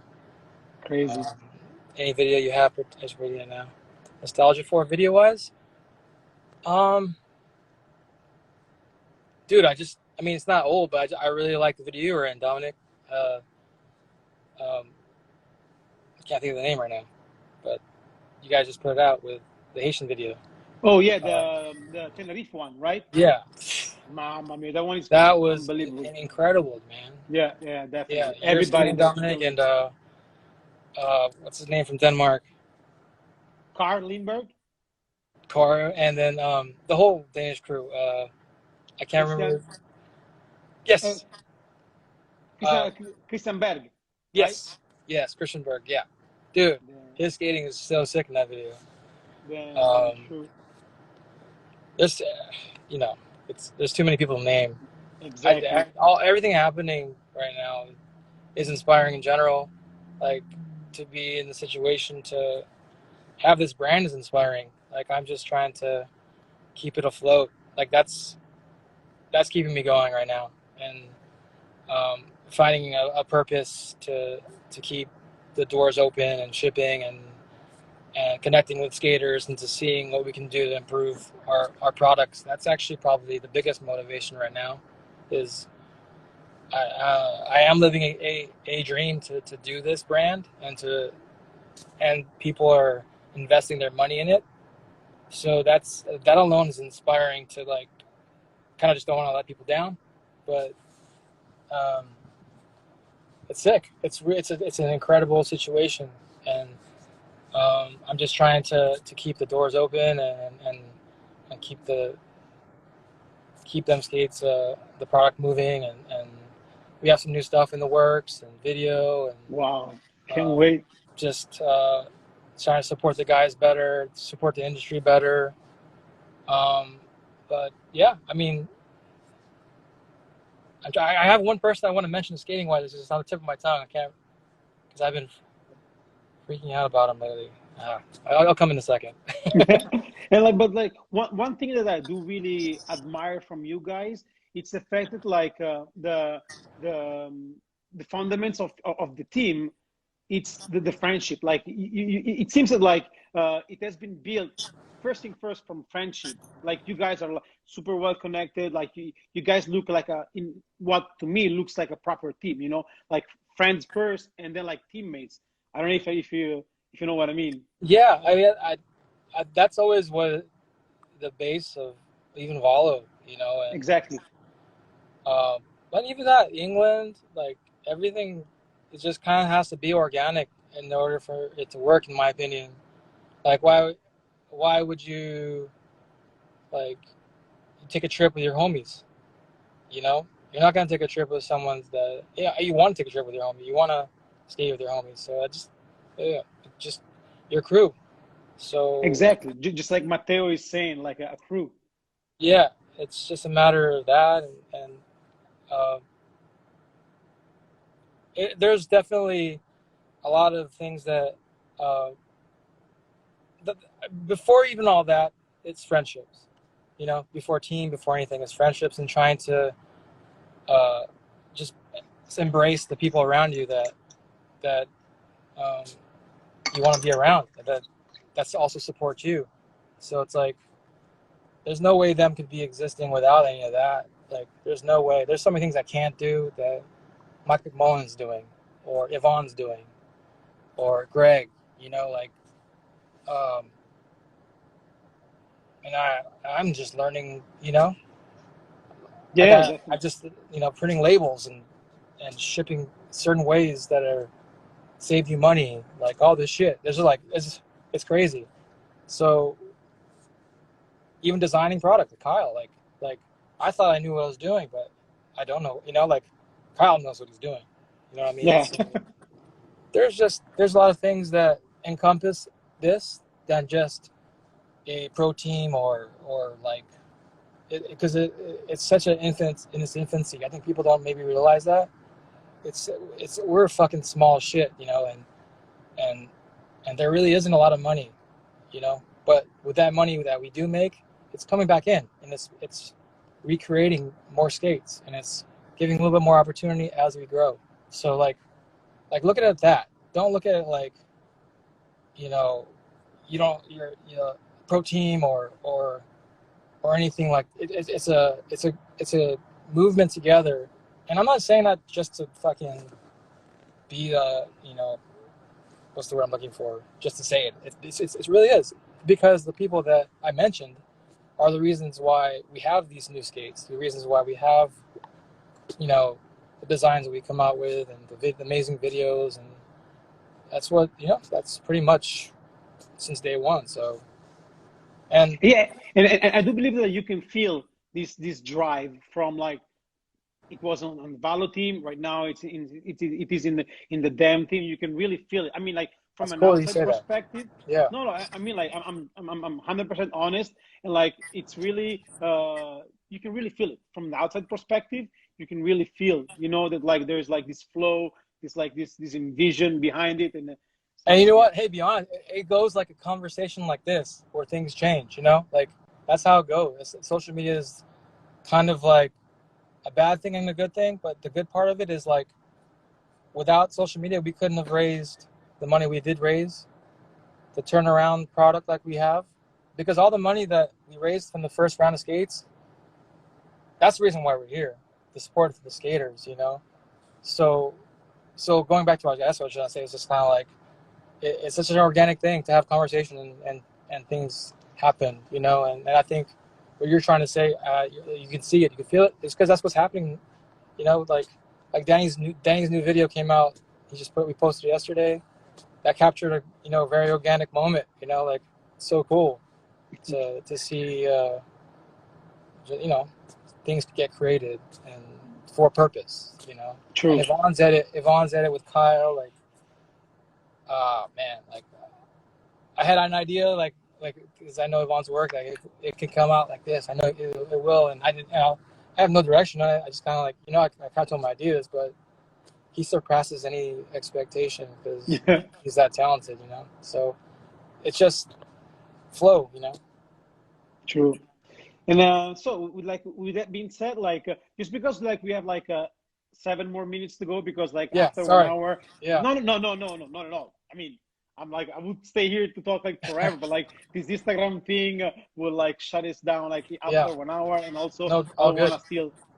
Crazy. Any video you have for video now? Nostalgia for video wise? Dude, I mean, it's not old, but I really like the video you were in, Dominic. I can't think of the name right now, but you guys just put it out with the Haitian video. Oh yeah, the Tenerife one, right? Yeah. Mama mia, that one is unbelievable. Incredible, man. Yeah, definitely. Yeah, everybody, Dominic, and what's his name from Denmark? Carl Lindberg. And then the whole Danish crew. I can't remember. Yes. Christian Berg. Yes. Right? Yes, Christian Berg. Yeah, dude, Damn, his skating is so sick in that video. damn, Um, true. there's, you know, there's too many people to name. Exactly. Everything happening right now is inspiring in general. Like to be in the situation to have this brand is inspiring. Like I'm just trying to keep it afloat. Like that's keeping me going right now, and finding a purpose to keep the doors open and shipping and connecting with skaters and to seeing what we can do to improve our products. That's actually probably the biggest motivation right now. Is I am living a dream to do this brand and people are investing their money in it. So that alone is inspiring to like kind of just don't want to let people down, but um, it's sick. It's an incredible situation, and I'm just trying to keep the doors open and keep them skates the product moving and we have some new stuff in the works and video and Wow. Can't um, wait. just trying to support the guys better, support the industry better. Um, but yeah, I mean, I have one person I want to mention skating wise. It's just on the tip of my tongue. I can't because I've been freaking out about him lately. I'll come in a second. And like, but like one thing that I do really admire from you guys, it's the fact that like the fundamentals of the team, it's the friendship. Like it seems that like it has been built first thing first from friendship. Like you guys are like, super well connected. Like you guys look like a in what to me looks like a proper team. You know, like friends first and then like teammates. I don't know if you know what I mean. Yeah, I mean, that's always what the base of even Valo, you know, and Exactly. but even that England, like everything, it just kind of has to be organic in order for it to work, in my opinion. Like why would you like take a trip with your homies? You know, you're not gonna take a trip with someone that yeah you want to take a trip with your homie. You want to stay with your homies. So I just yeah, just your crew. So Exactly. Just like Matteo is saying, like a crew. yeah, it's just a matter of that, and uh, there's definitely a lot of things uh, that before even all that, it's friendships. You know, before team, before anything, it's friendships and trying to uh, just embrace the people around you that um, you want to be around that's also support you. So it's like there's no way them could be existing without any of that. Like there's no way. There's so many things I can't do that Mike McMullen's doing, or Yvonne's doing, or Greg. You know, like, um, and I'm just learning. You know, Yeah, I definitely. just printing labels and shipping certain ways that are save you money. Like all this shit. There's like it's crazy. So even designing product with Kyle, like I thought I knew what I was doing, but I don't know. You know, like Kyle knows what he's doing. You know what I mean? Yeah. So there's a lot of things that encompass this than just a pro team or like because it's such an infant in its infancy. I think people don't maybe realize that it's we're fucking small shit, you know, and and there really isn't a lot of money, you know. But with that money that we do make, it's coming back in, and it's recreating more skates, and it's giving a little bit more opportunity as we grow. So like look at it that. Don't look at it like you know you don't you're pro team or anything like it's a movement together. And I'm not saying that just to fucking be what's the word I'm looking for? Just to say it. It really is because the people that I mentioned are the reasons why we have these new skates. The reasons why we have, the designs that we come out with and the amazing videos, and that's what That's pretty much since day one. So, and Yeah, and I do believe that you can feel this drive from like it was on the Valo team. Right now, it is in the Dem team. You can really feel it. I mean, like from That's an cool that you outside say that. perspective. Yeah. No, no. I mean, like I'm 100% honest, and like it's really you can really feel it from the outside perspective. You can really feel, that like there's like this flow, this envision behind it, and And you know yeah, what? Hey, be honest. It goes like a conversation like this where things change. Like that's how it goes. Social media is kind of like a bad thing and a good thing, but the good part of it is like without social media, we couldn't have raised the money we did raise to turn around product like we have, because all the money that we raised from the first round of skates, that's the reason why we're here, the support for the skaters. So going back to what I was trying to say, it's just kind of like it's such an organic thing to have conversation and things happen, and I think what you're trying to say, you can see it, you can feel it. It's because that's what's happening, like Danny's new video came out. We posted it yesterday. That captured a very organic moment. Like so cool to see things get created and for a purpose. And true. Yvonne's at it with Kyle, like man, like I had an idea, like because I know Yvonne's work, like it could come out like this. I know it will, and I didn't. I have no direction. I just kind of like I kind of told him ideas, but he surpasses any expectation because Yeah, he's that talented. So it's just flow. true. And so, with that being said, like just because like we have like 7 more minutes to go, because like Yeah. after one Sorry. hour, Yeah. no, not at all. I mean, I would stay here to talk like forever, but like this Instagram thing will like shut us down like Yeah. after 1 hour, and also No. All good.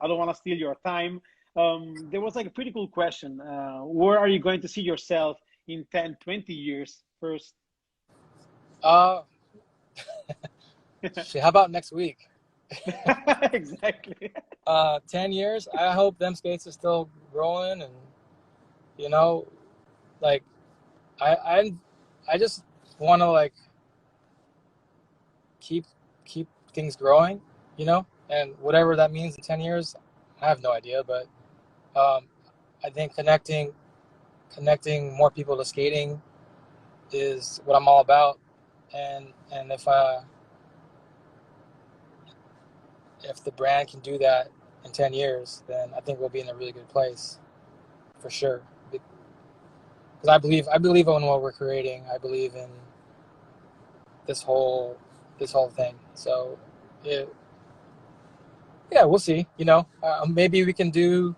I don't want to steal your time. There was like a pretty cool question. Where are you going to see yourself in 10, 20 years first? Uh. Shit, how about next week? Exactly. 10 years. I hope them skates are still growing, and like I just want to like keep things growing, and whatever that means in 10 years, I have no idea, but I think connecting more people to skating is what I'm all about, and if the brand can do that in 10 years, then I think we'll be in a really good place for sure. Because I believe in what we're creating. I believe in this whole thing. So, yeah, we'll see. Maybe we can do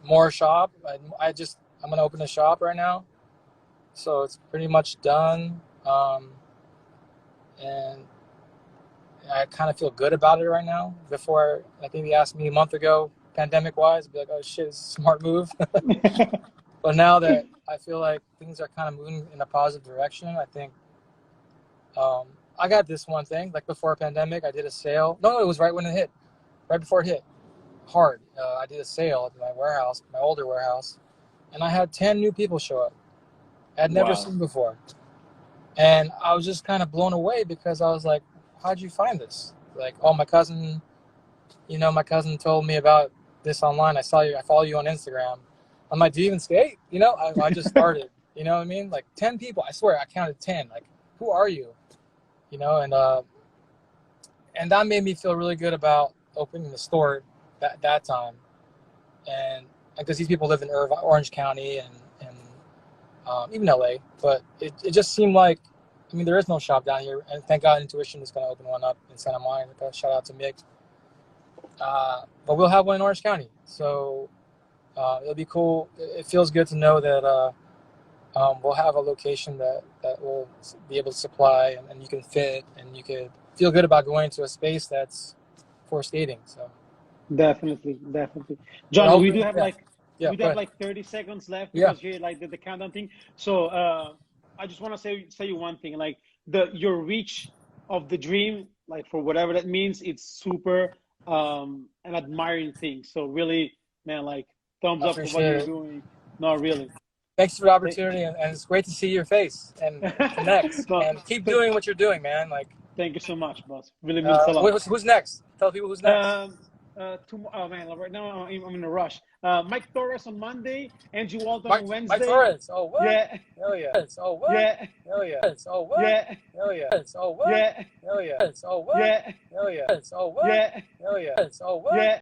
more shop. I'm gonna open a shop right now, so it's pretty much done. And I kind of feel good about it right now. Before, I think he asked me a month ago, pandemic wise, I'd be like, oh shit, it's a smart move. But now that I feel like things are kind of moving in a positive direction, I think I got this one thing. Like before a pandemic, I did a sale. No, it was right when it hit, right before it hit hard. I did a sale at my warehouse, my older warehouse, and I had 10 new people show up I had never Wow. seen before. And I was just kind of blown away because I was like, how'd you find this? Like, oh, my cousin told me about this online. I follow you on Instagram. I'm like, do you even skate? I just started, you know what I mean? Like 10 people, I swear I counted 10. Like, who are you? And that made me feel really good about opening the store that time. And because these people live in Orange County and even LA, but it just seemed like, there is no shop down here, and thank God Intuition is going to open one up in Santa Monica. Shout out to Mick. But we'll have one in Orange County, so it'll be cool. It feels good to know that we'll have a location that will be able to supply, and you can fit, and you could feel good about going to a space that's for skating. So Definitely. John, we do have yeah, go ahead. 30 seconds left, Yeah. because here like the countdown thing. So I just want to say you one thing, like your reach of the dream, like for whatever that means, it's super an admiring thing. So really, man, like thumbs up for what you're doing. No, really. Thanks for the opportunity, and it's great to see your face and connect. No, And keep doing what you're doing, man. Like, thank you so much, boss. Really means a lot. who's next? Tell people who's next. Oh man, right now I'm in a rush. Mike Torres on Monday, Angie Walton Mike, on Mike Wednesday. Torres. Oh what? Yeah, Hell yeah. Oh what? yeah, Hell yeah. Oh what? yeah, Hell yeah. Oh what? yeah, Hell yeah. Oh what? yeah, Hell yeah. Oh what? yeah, Hell yeah. Oh what? yeah.